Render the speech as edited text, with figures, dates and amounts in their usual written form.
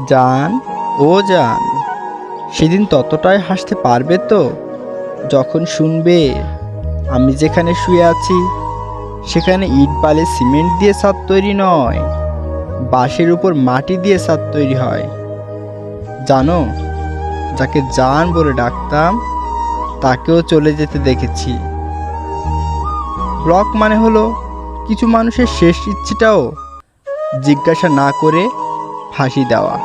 জান, ও জান, সেদিন ততটাই হাসতে পারবে তো যখন শুনবে আমি যেখানে শুয়ে আছি সেখানে ইট বালি সিমেন্ট দিয়ে ছাদ তৈরি নয়, বাঁশের উপর মাটি দিয়ে ছাদ তৈরি হয়। জানো, যাকে জান বলে ডাকতাম তাকেও চলে যেতে দেখেছি। ব্লক মানে হলো কিছু মানুষের শেষ ইচ্ছেটাও জিজ্ঞাসা না করে ফাঁসি দেওয়া।